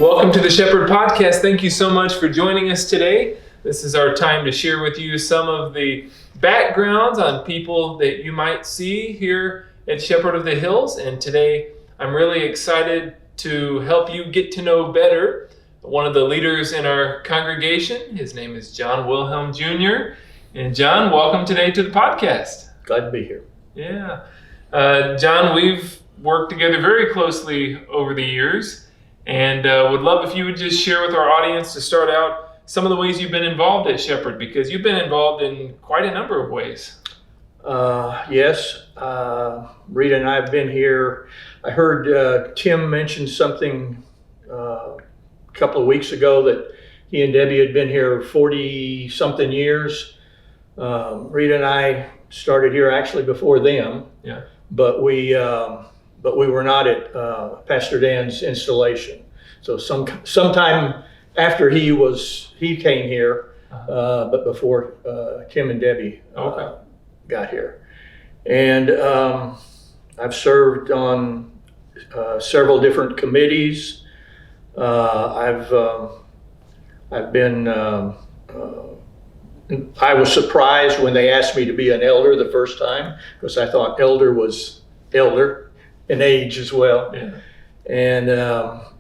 Welcome to the Shepherd Podcast. Thank you so much for joining us today. This is our time to share with you some of the backgrounds on people that you might see here at Shepherd of the Hills. And today I'm really excited to help you get to know better one of the leaders in our congregation. His name is John Wilhelm Jr. And John, welcome today to the podcast. Glad to be here. Yeah. John, we've worked together very closely over the years. And would love if you would just share with our audience to start out some of the ways you've been involved at Shepherd, because you've been involved in quite a number of ways. Yes, Rita and I have been here. I heard Tim mention something a couple of weeks ago that he and Debbie had been here 40-something years. Rita and I started here actually before them, Yeah. but we were not at Pastor Dan's installation. So sometime after he came here, but before Tim and Debbie got here. And I've served on several different committees. I was surprised when they asked me to be an elder the first time, because I thought elder was elder in age as well. Yeah.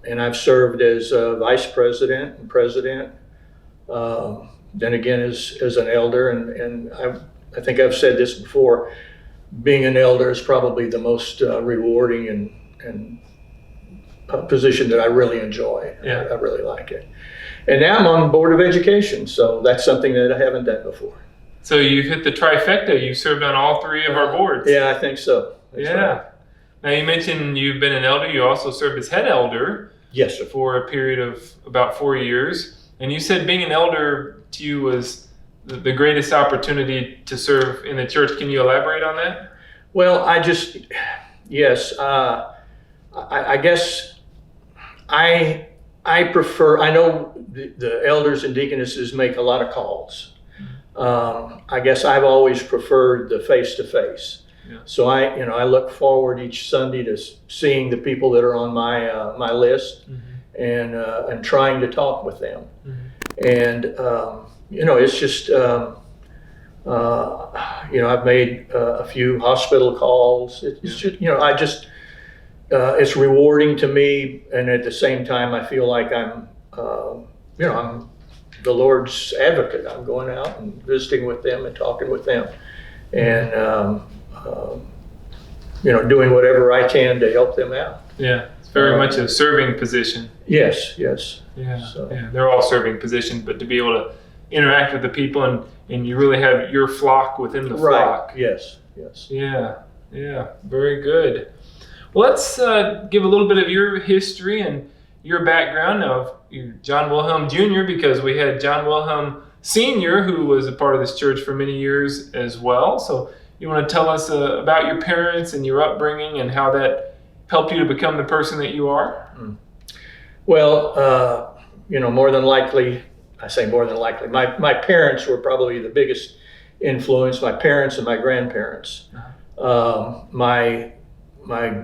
And I've served as vice president and president, then again as an elder, and I think I've said this before, being an elder is probably the most rewarding and position that I really enjoy. Yeah. I really like it. And now I'm on the Board of Education, so that's something that I haven't done before. So you've hit the trifecta. You served on all three of our boards. Yeah, I think so. That's Yeah. right. Now you mentioned you've been an elder. You also served as head elder. Yes, sir. For a period of about 4 years. And you said being an elder to you was the greatest opportunity to serve in the church. Can you elaborate on that? Well, I guess I prefer, I know the elders and deaconesses make a lot of calls. I guess I've always preferred the face-to-face. Yeah. So I look forward each Sunday to seeing the people that are on my list, and trying to talk with them. And it's just I've made a few hospital calls. It's just it's rewarding to me, and at the same time I feel like I'm the Lord's advocate. I'm going out and visiting with them and talking with them, and doing whatever I can to help them out. Yeah, it's very much a serving position. Yes. Yeah, yeah, they're all serving positions, but to be able to interact with the people and you really have your flock within the flock. Right. Yes. Yeah, very good. Well, let's give a little bit of your history and your background. Now, you're John Wilhelm Jr., because we had John Wilhelm Sr., who was a part of this church for many years as well. So you want to tell us about your parents and your upbringing and how that helped you to become the person that you are? Well, more than likely, I say more than likely, my parents were probably the biggest influence, my parents and my grandparents. My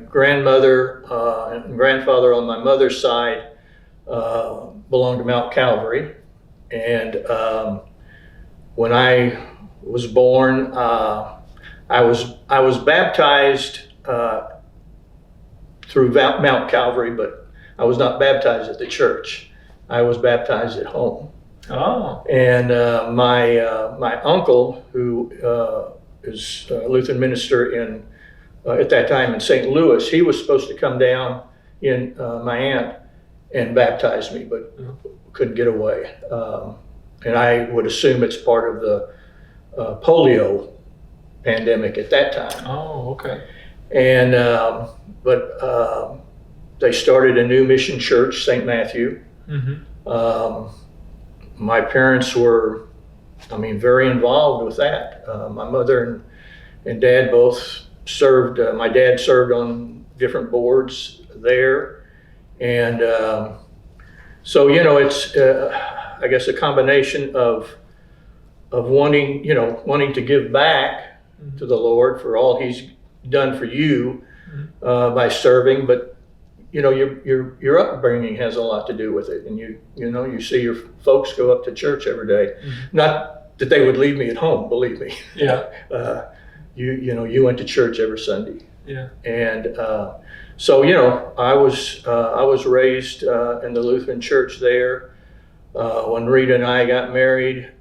grandmother and grandfather on my mother's side belonged to Mount Calvary. And when I was born, I was baptized through Mount Calvary, but I was not baptized at the church. I was baptized at home. Oh. And my uncle, who is a Lutheran minister at that time in St. Louis, he was supposed to come down in my aunt and baptize me, but couldn't get away. And I would assume it's part of the polio pandemic at that time. Oh, okay. And but they started a new mission church, St. Matthew. My parents were, very involved with that. My mother and dad both served. My dad served on different boards there, and so it's I guess a combination of wanting to give back to the Lord for all He's done for you by serving, but your upbringing has a lot to do with it, and you see your folks go up to church every day. Not that they would leave me at home, believe me. Yeah. You went to church every Sunday. Yeah. And so I was raised in the Lutheran church there. When Rita and I got married,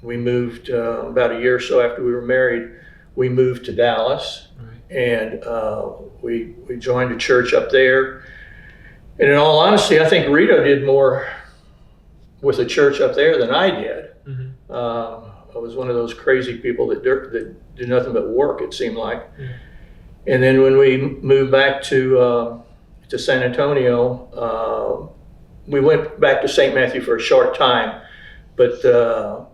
we moved about a year or so after we were married. We moved to Dallas. And we joined a church up there. And in all honesty, I think Rita did more with the church up there than I did. I was one of those crazy people that did nothing but work, it seemed like. And then when we moved back to San Antonio, we went back to St. Matthew for a short time, but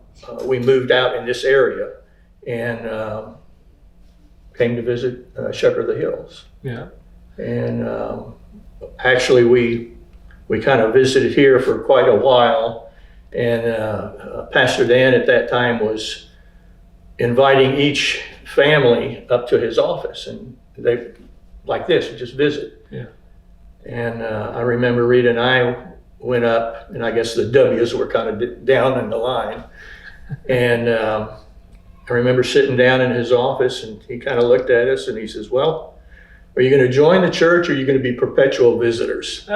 we moved out in this area and came to visit Shepherd of the Hills. Yeah. And actually we kind of visited here for quite a while, and Pastor Dan at that time was inviting each family up to his office, and they like this, just visit. Yeah. And I remember Rita and I went up, and I guess the W's were kind of down in the line, and I remember sitting down in his office, and he kind of looked at us and he says, "Well, are you going to join the church, or are you going to be perpetual visitors?"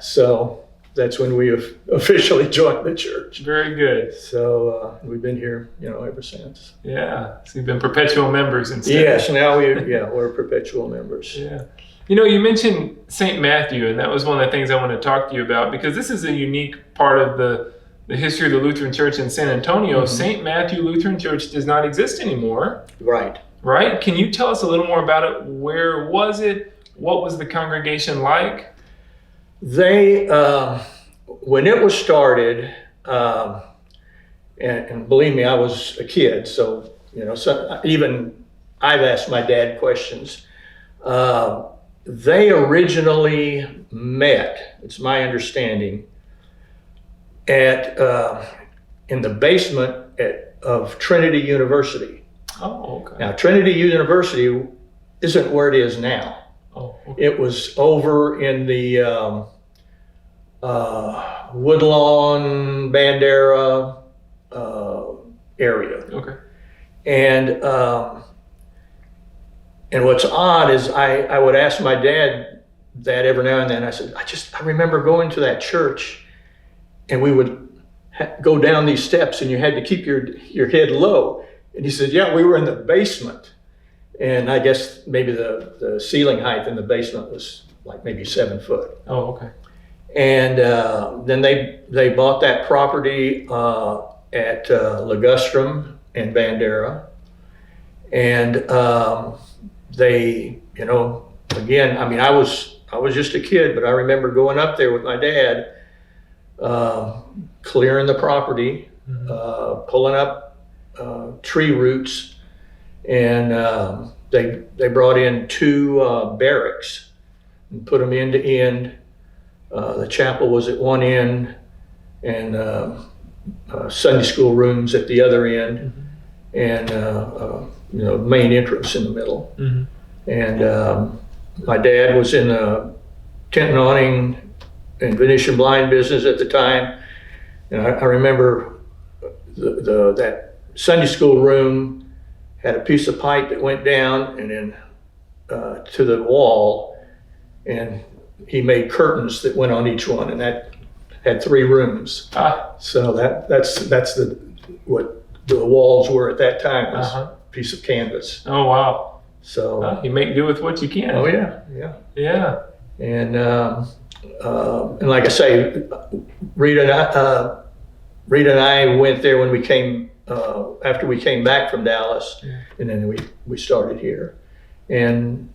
So that's when we officially joined the church. Very good. So we've been here, ever since. Yeah. So you've been perpetual members instead. Yes. Now we're perpetual members. Yeah. You mentioned St. Matthew, and that was one of the things I want to talk to you about, because this is a unique part of the history of the Lutheran Church in San Antonio. St. Matthew Lutheran Church does not exist anymore. Right. Right? Can you tell us a little more about it? Where was it? What was the congregation like? They, when it was started, and believe me, I was a kid, so even I've asked my dad questions. They originally met, it's my understanding, at in the basement of Trinity University. Oh, okay. Now, Trinity University isn't where it is now. Oh, okay. It was over in the Woodlawn, Bandera area. Okay. And what's odd is I would ask my dad that every now and then. I said, I remember going to that church, and we would go down these steps, and you had to keep your head low. And he said, yeah, we were in the basement. And I guess maybe the ceiling height in the basement was like maybe 7 foot. Oh, okay. And then they bought that property at Ligustrum and Bandera. And they, again, I mean, I was just a kid, but I remember going up there with my dad, clearing the property, pulling up tree roots, and they brought in 2 barracks and put them end to end. The chapel was at one end, and Sunday school rooms at the other end, and main entrance in the middle. And my dad was in the tent and awning and Venetian blind business at the time, and I remember that Sunday school room had a piece of pipe that went down and then to the wall, and he made curtains that went on each one, and that had 3 rooms. So that's what the walls were at that time, was a piece of canvas. Oh, wow. So you make do with what you can. Oh yeah. And like I say, Rita and I went there when we came after we came back from Dallas, and then we started here. And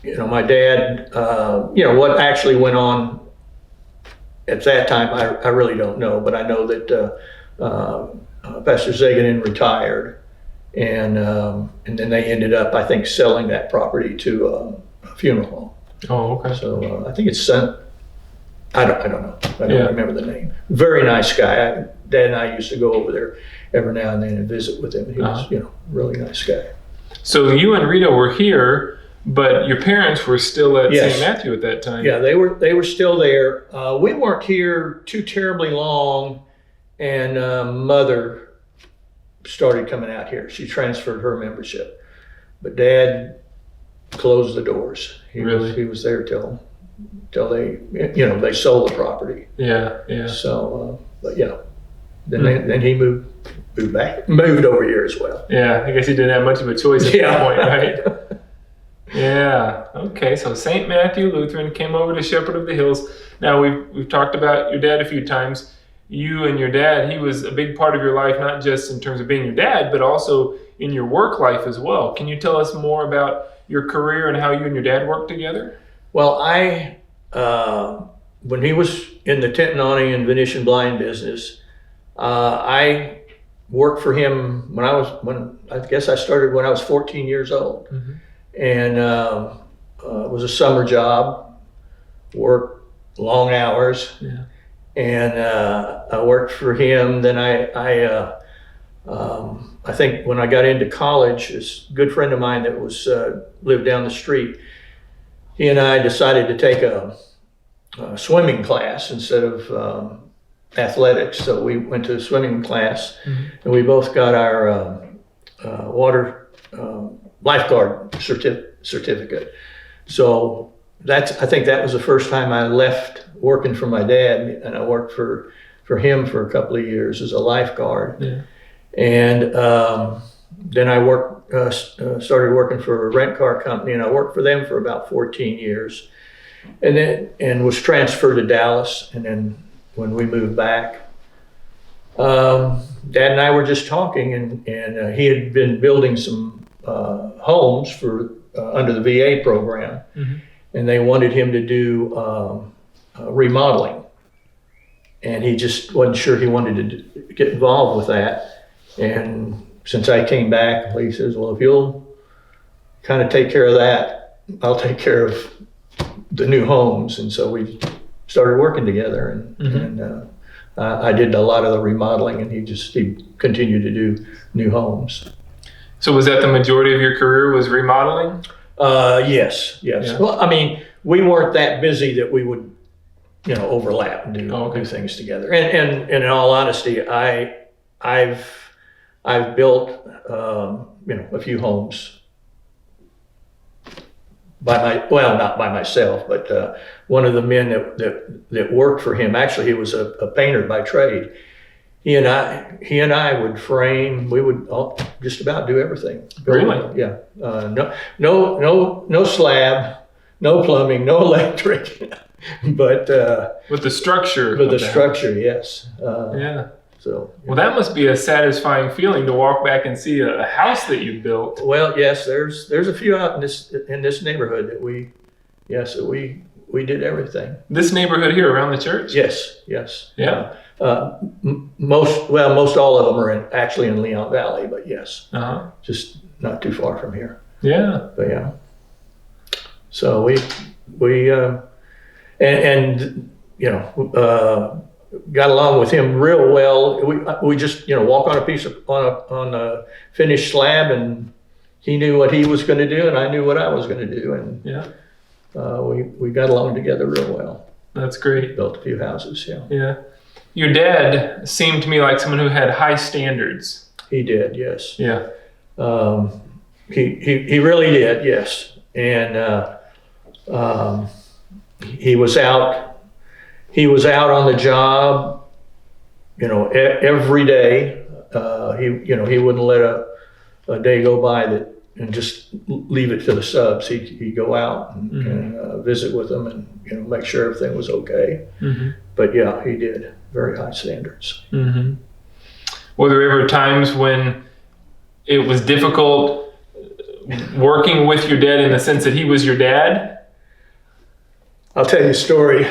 my dad, what actually went on at that time, I really don't know, but I know that Pastor Zaganin retired, and then they ended up, I think, selling that property to a funeral home. Oh, okay. So I think it's I don't know. I don't remember the name. Very nice guy. Dad and I used to go over there every now and then and visit with him. He was, really nice guy. So you and Rita were here But your parents were still at Yes. St. Matthew at that time. Yeah, they were still there. We weren't here too terribly long, and Mother started coming out here. She transferred her membership, but Dad closed the doors. He was there till they they sold the property. Yeah, yeah. So, but yeah, then he moved over here as well. Yeah, I guess he didn't have much of a choice at that point, right? Yeah. Okay. So St. Matthew Lutheran, came over to Shepherd of the Hills. Now we've talked about your dad a few times. You and your dad, he was a big part of your life, not just in terms of being your dad, but also in your work life as well. Can you tell us more about your career and how you and your dad worked together? Well, when he was in the tent and awning and Venetian blind business, I worked for him when I guess I started when I was 14 years old. Mm-hmm. And it was a summer job, worked long hours. Yeah. And I worked for him. Then I think when I got into college, this good friend of mine that lived down the street, he and I decided to take a swimming class instead of athletics. So we went to a swimming class, and we both got our water lifeguard certificate. So I think that was the first time I left working for my dad, and I worked for him for a couple of years as a lifeguard. Yeah. And then I started working for a rent car company, and I worked for them for about 14 years, and was transferred to Dallas. And then when we moved back, Dad and I were just talking, and he had been building some homes for under the VA program, and they wanted him to do remodeling, and he just wasn't sure he wanted to get involved with that. And since I came back, he says, "Well, if you'll kind of take care of that, I'll take care of the new homes." And so we started working together, and I did a lot of the remodeling, and he continued to do new homes. So was that the majority of your career, was remodeling? Yes. Yeah. Well, I mean, we weren't that busy that we would, overlap and do things together. And in all honesty, I've built, a few homes not by myself, but one of the men that worked for him, actually, he was a painter by trade. He and I would frame. We would just about do everything. Really? Yeah. No slab, no plumbing, no electric, but with the structure. With the structure, yes. Yeah. So. Well, that must be a satisfying feeling to walk back and see a house that you built. Well, yes. There's a few out in this neighborhood that we did everything. This neighborhood here around the church? Yes. Yeah. Most all of them are actually in Leon Valley, but yes, just not too far from here. Yeah. But yeah. So we got along with him real well. We just walk on a finished slab, and he knew what he was going to do, and I knew what I was going to do, and we got along together real well. That's great. Built a few houses. Yeah. Yeah. Your dad seemed to me like someone who had high standards. He did, yes. Yeah. He really did, yes. And he was out on the job, every day. He wouldn't let a day go by and just leave it to the subs. He'd go out and visit with them and make sure everything was okay. But yeah, he did. Very high standards. Were there ever times when it was difficult working with your dad in the sense that he was your dad? I'll tell you a story.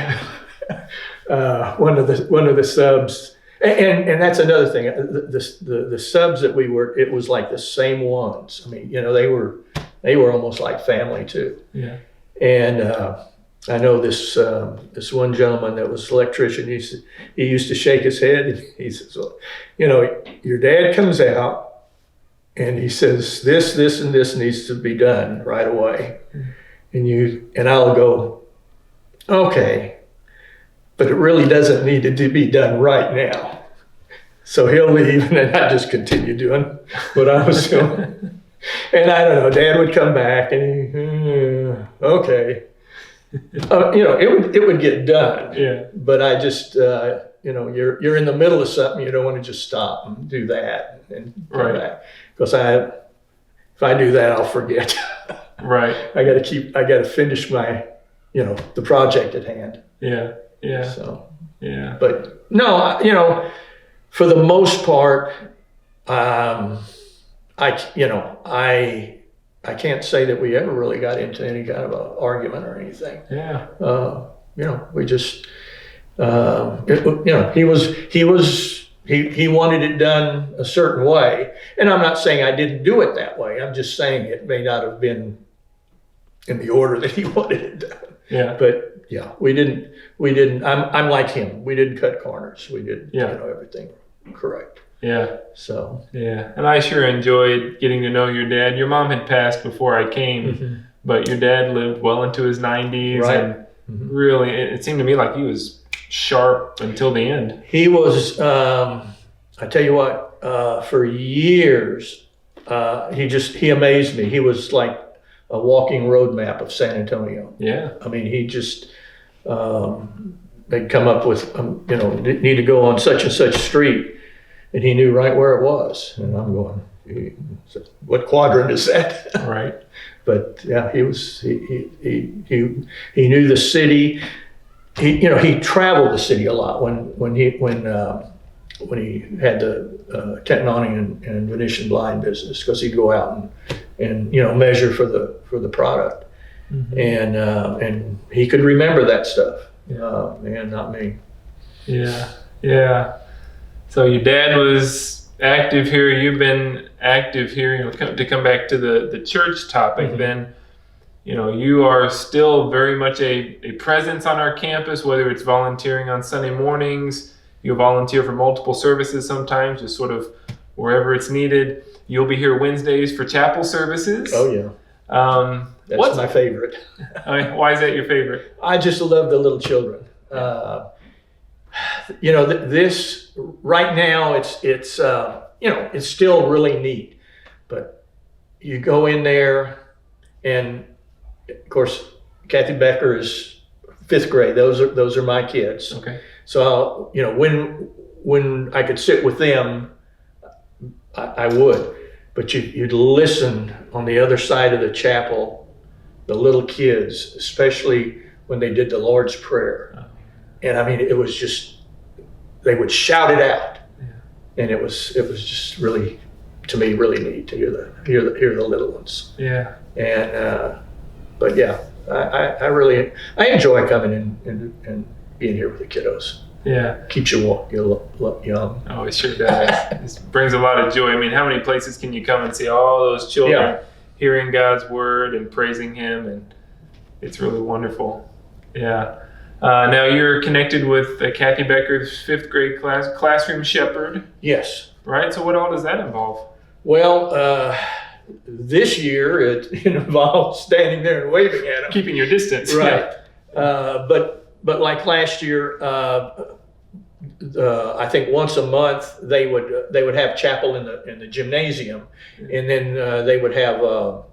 One of the subs, and that's another thing. The subs that we were, it was like the same ones. I mean, they were almost like family too. Yeah. And I know this one gentleman that was an electrician. He used to shake his head. And he says, "Well, your dad comes out and he says, this, and this needs to be done right away. And I'll go, okay, but it really doesn't need to be done right now. So he'll leave, and then I just continue doing what I was doing. And I don't know, Dad would come back, and okay. It would get done. Yeah. But I just, you're in the middle of something, you don't want to just stop and do that and come back. Because if I do that, I'll forget. Right. I got to finish my, the project at hand. Yeah. Yeah. So. Yeah. But no, for the most part, I can't say that we ever really got into any kind of an argument or anything. Yeah. We just, he wanted it done a certain way, and I'm not saying I didn't do it that way. I'm just saying it may not have been in the order that he wanted it done. Yeah. But yeah, we didn't. I'm like him. We didn't cut corners. We did, everything correct. Yeah. So. Yeah. And I sure enjoyed getting to know your dad. Your mom had passed before I came, but your dad lived well into his 90s. Right. And really, it seemed to me like he was sharp until the end. He was, I tell you what, for years, he amazed me. He was like a walking roadmap of San Antonio. Yeah. I mean, he just, they'd come up with, need to go on such and such street. And he knew right where it was. And I'm going, what quadrant is that? Right. But yeah, he knew the city. He traveled the city a lot when he had the Technonic and Venetian blind business, because he'd go out and measure for the product. And he could remember that stuff. Man, not me. Yeah. Yeah. So your dad was active here. You've been active here. To come back to the church topic, then, you are still very much a presence on our campus, whether it's volunteering on Sunday mornings. You'll volunteer for multiple services sometimes, just sort of wherever it's needed. You'll be here Wednesdays for chapel services. Oh, yeah. That's my favorite. Why is that your favorite? I just love the little children. This right now, it's still really neat, but you go in there, and of course, Kathy Becker is 5th grade. Those are my kids. Okay. So when I could sit with them, I would, but you'd listen on the other side of the chapel, the little kids, especially when they did the Lord's Prayer. And I mean, it was just, they would shout it out, and it was just really, to me, really neat to hear the little ones. Yeah. And but yeah, I really enjoy coming in and being here with the kiddos. Yeah. Keeps you young. Oh, it sure does. It brings a lot of joy. I mean, how many places can you come and see all those children hearing God's word and praising Him, and it's really wonderful. Yeah. Now you're connected with Kathy Becker's 5th grade classroom shepherd. Yes. Right. So what all does that involve? Well, this year it involves standing there and waving at them, keeping your distance. Right. Yeah. But like last year, I think once a month they would have chapel in the gymnasium, and then they would have a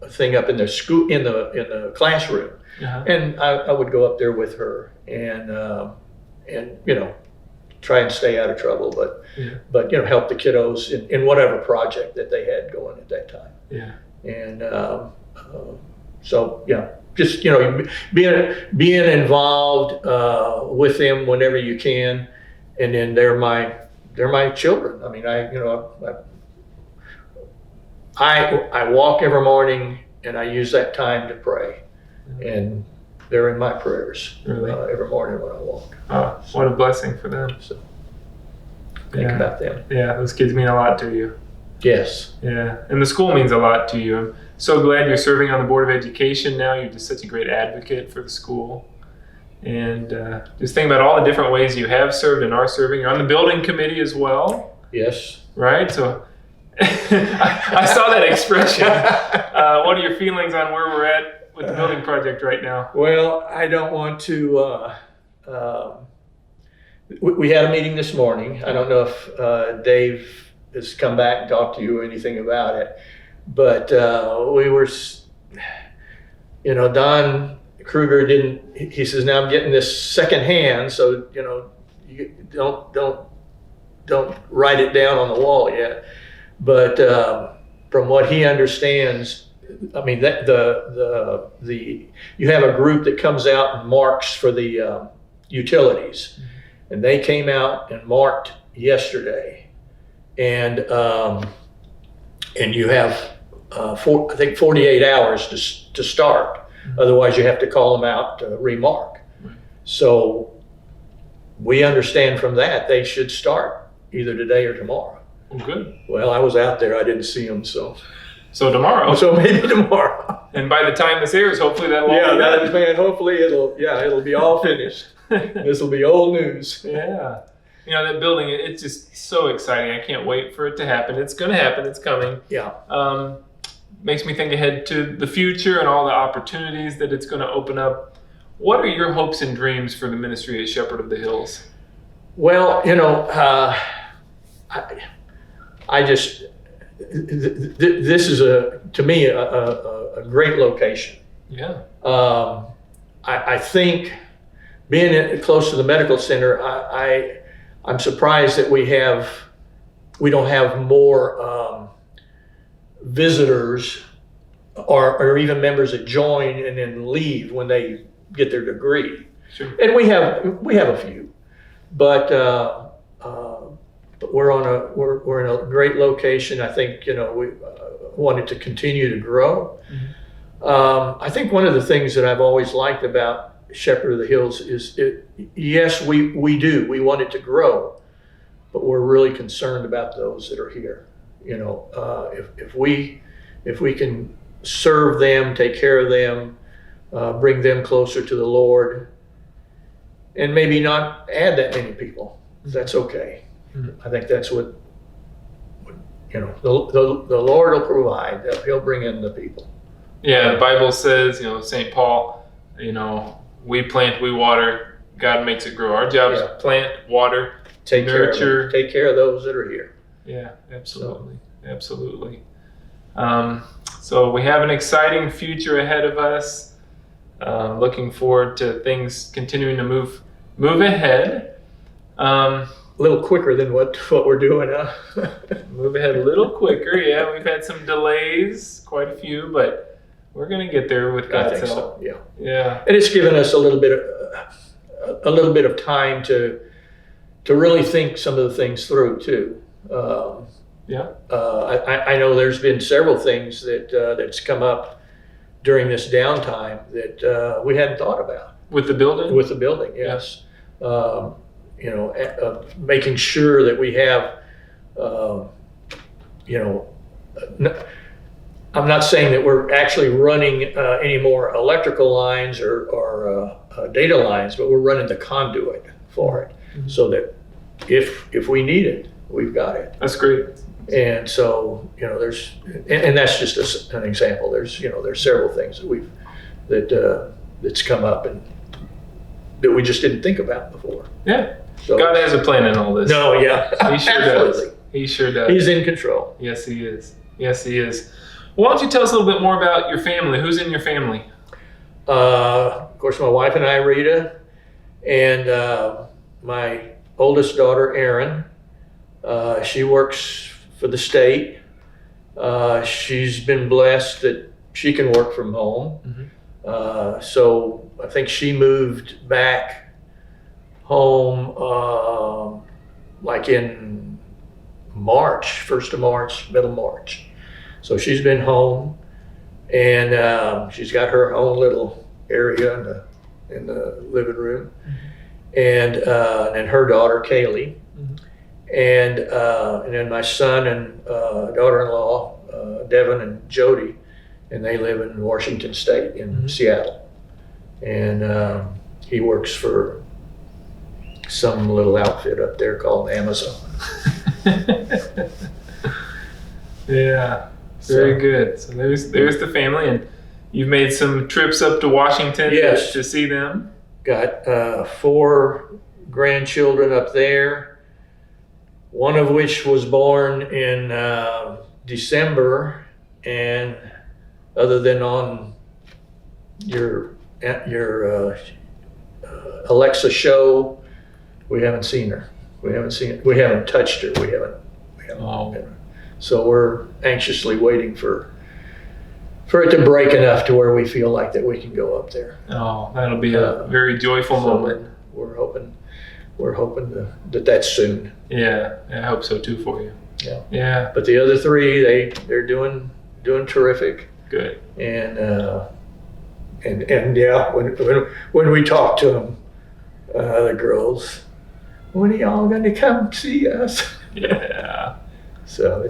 thing up in the school in the classroom. And I would go up there with her and try and stay out of trouble, but help the kiddos in whatever project that they had going at that time. Yeah. And so yeah, just being involved with them whenever you can, and then they're my children. I mean, I walk every morning, and I use that time to pray. And they're in my prayers every morning when I walk. Oh, what a blessing for them. So think about them. Yeah, those kids mean a lot to you. Yes. Yeah, and the school means a lot to you. I'm so glad you're serving on the Board of Education now. You're just such a great advocate for the school. And just think about all the different ways you have served and are serving. You're on the building committee as well. Yes. Right? So I saw that expression. What are your feelings on where we're at with the building project right now? Well, I don't want to. We had a meeting this morning. I don't know if Dave has come back and talked to you or anything about it, but we were, Don Kruger didn't. He says, now I'm getting this secondhand, so you don't write it down on the wall yet. But from what he understands, I mean that you have a group that comes out and marks for the utilities, and they came out and marked yesterday, and you have I think 48 hours to start. Otherwise, you have to call them out to remark. So we understand from that they should start either today or tomorrow. Well, good. Well, I was out there. I didn't see them, so tomorrow. So maybe tomorrow. And by the time this airs, hopefully that'll all be done. Man, hopefully it'll be all finished. This will be old news. Yeah. That building, it's just so exciting. I can't wait for it to happen. It's going to happen. It's coming. Yeah. Makes me think ahead to the future and all the opportunities that it's going to open up. What are your hopes and dreams for the ministry at Shepherd of the Hills? Well, I just, this is to me a great location. Yeah. I think being close to the medical center, I'm surprised that we don't have more visitors or even members that join and then leave when they get their degree. Sure. And we have a few, but we're in a great location. I think we want it to continue to grow. Mm-hmm. I think one of the things that I've always liked about Shepherd of the Hills is yes, we want it to grow, but we're really concerned about those that are here. If we can serve them, take care of them, bring them closer to the Lord, and maybe not add that many people, that's okay. Mm-hmm. I think that's what the Lord will provide. He'll bring in the people. Yeah, the Bible says, St. Paul, we plant, we water, God makes it grow. Our job is plant, water, nurture. Take care of those that are here. Yeah, absolutely. Absolutely. So we have an exciting future ahead of us. Looking forward to things continuing to move ahead. A little quicker than what we're doing now. Move ahead a little quicker. Yeah, we've had some delays, quite a few, but we're going to get there with God's help. So, yeah. Yeah. And it's given us a little bit of time to really think some of the things through too. I know there's been several things that's come up during this downtime that we hadn't thought about. With the building? With the building, yes. Making sure that we have, I'm not saying that we're actually running any more electrical lines or data lines, but we're running the conduit for it, mm-hmm. so that if we need it, we've got it. That's great. And so, there's, and that's just an example. There's several things that that's come up and that we just didn't think about before. Yeah. So, God has a plan in all this. No, yeah. He sure does. He sure does. He's in control. Yes, he is. Yes, he is. Why don't you tell us a little bit more about your family? Who's in your family? Of course, my wife and I, Rita, and my oldest daughter, Erin. She works for the state. She's been blessed that she can work from home. Mm-hmm. So I think she moved back home like in March, 1st of March, middle March. So she's been home, and she's got her own little area in the living room. Mm-hmm. And her daughter, Kaylee. Mm-hmm. And then my son and daughter-in-law, Devin and Jody, and they live in Washington State in mm-hmm. Seattle. And he works for some little outfit up there called Amazon. Yeah. Very good. So there's the family, and you've made some trips up to Washington Yes. to see them. Got 4 grandchildren up there, one of which was born in December, and other than on your Alexa show, we haven't seen her. We haven't touched her. We haven't. Oh. So we're anxiously waiting for it to break enough to where we feel like that we can go up there. Oh, that'll be a very joyful moment. We're hoping that's soon. Yeah, I hope so too for you. Yeah. Yeah. But the other 3, they're doing terrific. Good. And yeah, when we talk to them, the girls, when are y'all going to come see us? Yeah. So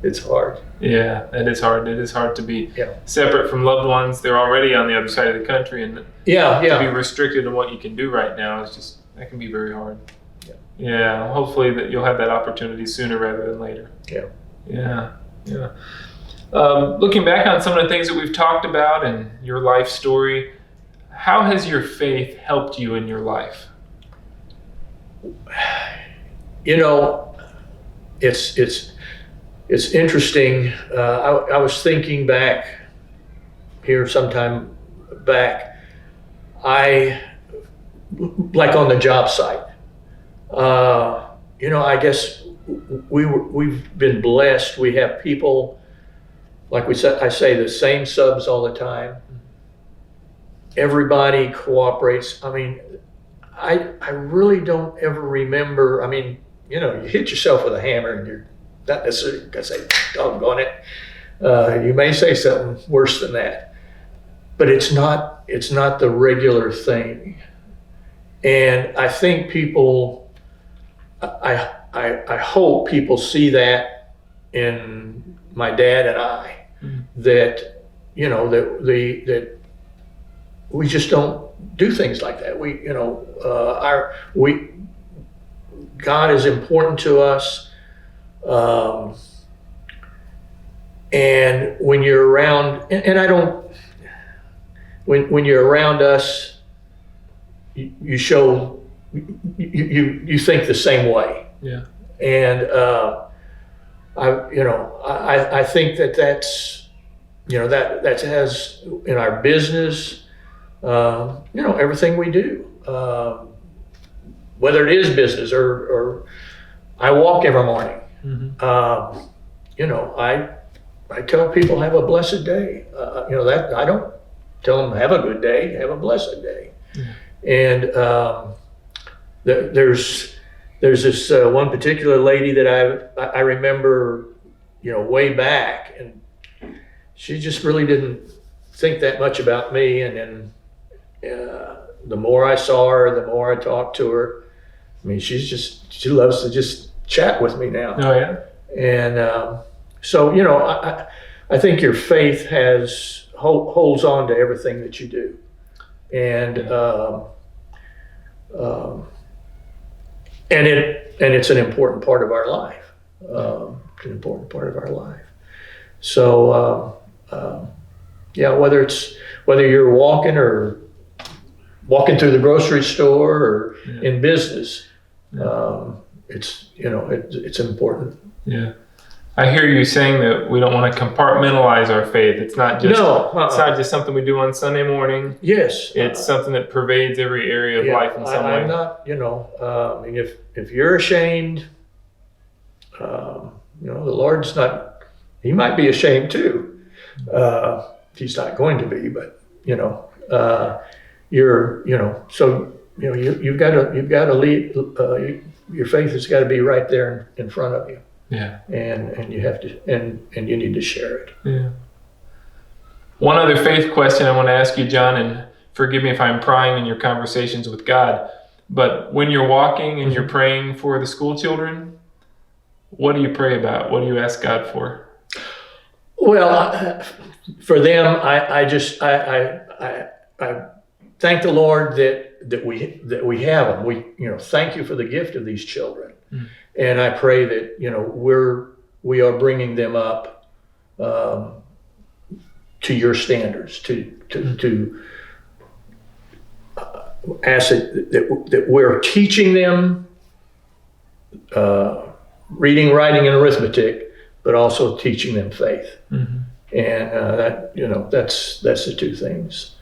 it's hard. Yeah, it is hard. It is hard to be Yeah. separate from loved ones. They're already on the other side of the country, and to be Yeah. restricted in what you can do right now is just, that can be very hard. Yeah. Yeah. Hopefully that you'll have that opportunity sooner rather than later. Yeah. Yeah. Yeah. Looking back on some of the things that we've talked about and your life story, how has your faith helped you in your life? You know, it's interesting. I was thinking back here sometime back. Like on the job site. I guess we've been blessed. We have people, like I say, the same subs all the time. Everybody cooperates. I mean, I really don't ever remember. I mean, you hit yourself with a hammer and you're not necessarily gonna say, doggone it. You may say something worse than that, but it's not the regular thing. And I think people, I hope people see that in my dad and I, that that we just don't do things like that. God is important to us, and when you're around, and I don't, when you're around us, you show you think the same way. Yeah. And I think that's that has in our business, everything we do, whether it is business or I walk every morning. I tell people have a blessed day. That I don't tell them have a good day, have a blessed day. And there's this one particular lady that I remember, way back, and she just really didn't think that much about me. And then the more I saw her, the more I talked to her. I mean, she loves to just chat with me now. Oh yeah. And so I think your faith holds on to everything that you do. And it's an important part of our life. It's an important part of our life. So whether you're walking through the grocery store or in business, it's important. Yeah. I hear you saying that we don't want to compartmentalize our faith. It's not just it's not just something we do on Sunday morning. Yes, it's something that pervades every area of life in some way. I'm not, I mean, if you're ashamed, the Lord's not. He might be ashamed too. He's not going to be, but you've got to lead. Your faith has got to be right there in front of you. Yeah. And you have to, and you need to share it. Yeah. One other faith question I want to ask you, John, and forgive me if I'm prying in your conversations with God, but when you're walking and you're praying for the school children, what do you pray about? What do you ask God for? Well, for them, I thank the Lord that we have them. Thank you for the gift of these children. And I pray that we are bringing them up to your standards, to ask that we're teaching them reading, writing, and arithmetic, but also teaching them faith. Mm-hmm. And that's the two things.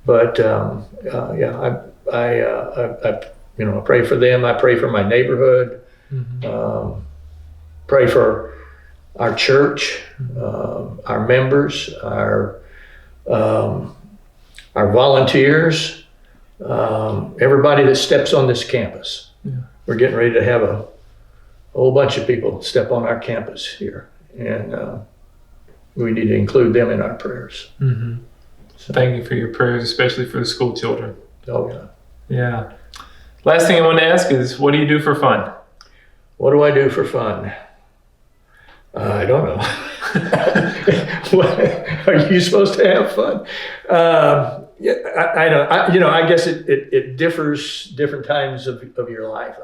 But I pray for them. I pray for my neighborhood. Mm-hmm. Pray for our church, our members, our volunteers, everybody that steps on this campus. Yeah. We're getting ready to have a whole bunch of people step on our campus here, and we need to include them in our prayers. Mm-hmm. So, thank you for your prayers, especially for the school children. Oh, yeah. Yeah. Last thing I want to ask is, what do you do for fun? What do I do for fun? I don't know. Are you supposed to have fun? I don't. I guess it differs different times of your life.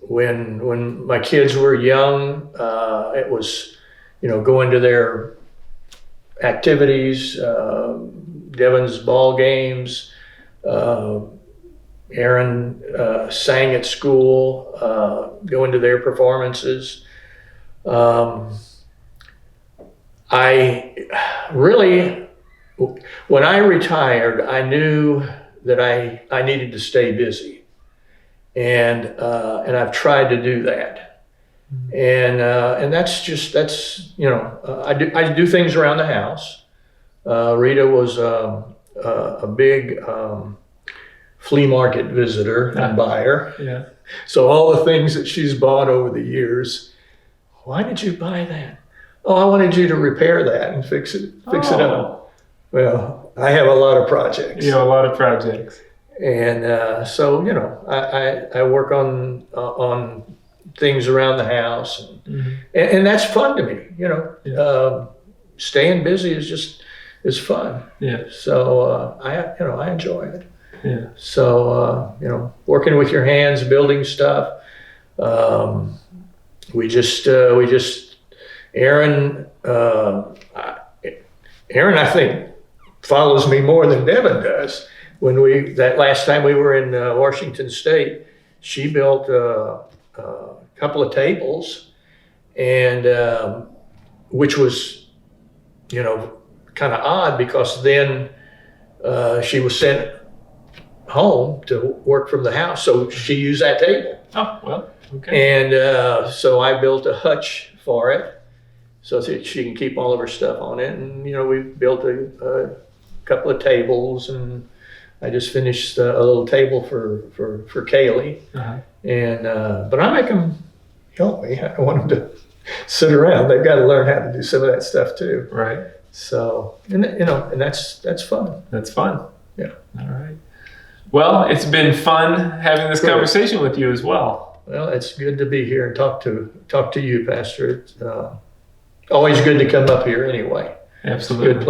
When my kids were young, it was, going to their activities, Devin's ball games. Aaron sang at school, going to their performances. I really, when I retired, I knew that I needed to stay busy, and I've tried to do that. And that's I do things around the house. Rita was a big flea market visitor and buyer. Yeah. So all the things that she's bought over the years, why did you buy that? Oh, I wanted you to repair that and fix it up. Well, I have a lot of projects. You have a lot of projects. And so, I work on things around the house, and that's fun to me. Yeah. Staying busy is fun. Yeah. So I enjoy it. Yeah. So working with your hands, building stuff. We just Aaron, I think, follows me more than Devin does. That last time we were in Washington State, she built a couple of tables, and which was, kind of odd, because then she was sent home to work from the house, so she used that table. Oh, well, okay. And so I built a hutch for it, so that she can keep all of her stuff on it. And we built a couple of tables, and I just finished a little table for Kaylee. Uh-huh. And but I make them help me. I don't want them to sit around. They've got to learn how to do some of that stuff too. Right. So and that's fun. That's fun. Yeah. All right. Well, it's been fun having this conversation with you as well. Well, it's good to be here and talk to you, Pastor. It's always good to come up here anyway. Absolutely. Good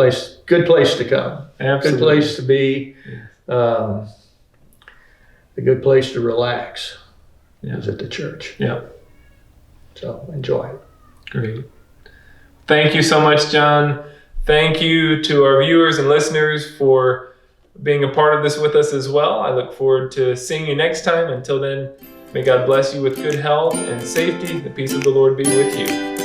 place to come. Absolutely. Good place to be. A good place to relax. Yeah. Is at the church. Yeah. So enjoy it. Great. Thank you so much, John. Thank you to our viewers and listeners for being a part of this with us as well. I look forward to seeing you next time. Until then, may God bless you with good health and safety. The peace of the Lord be with you.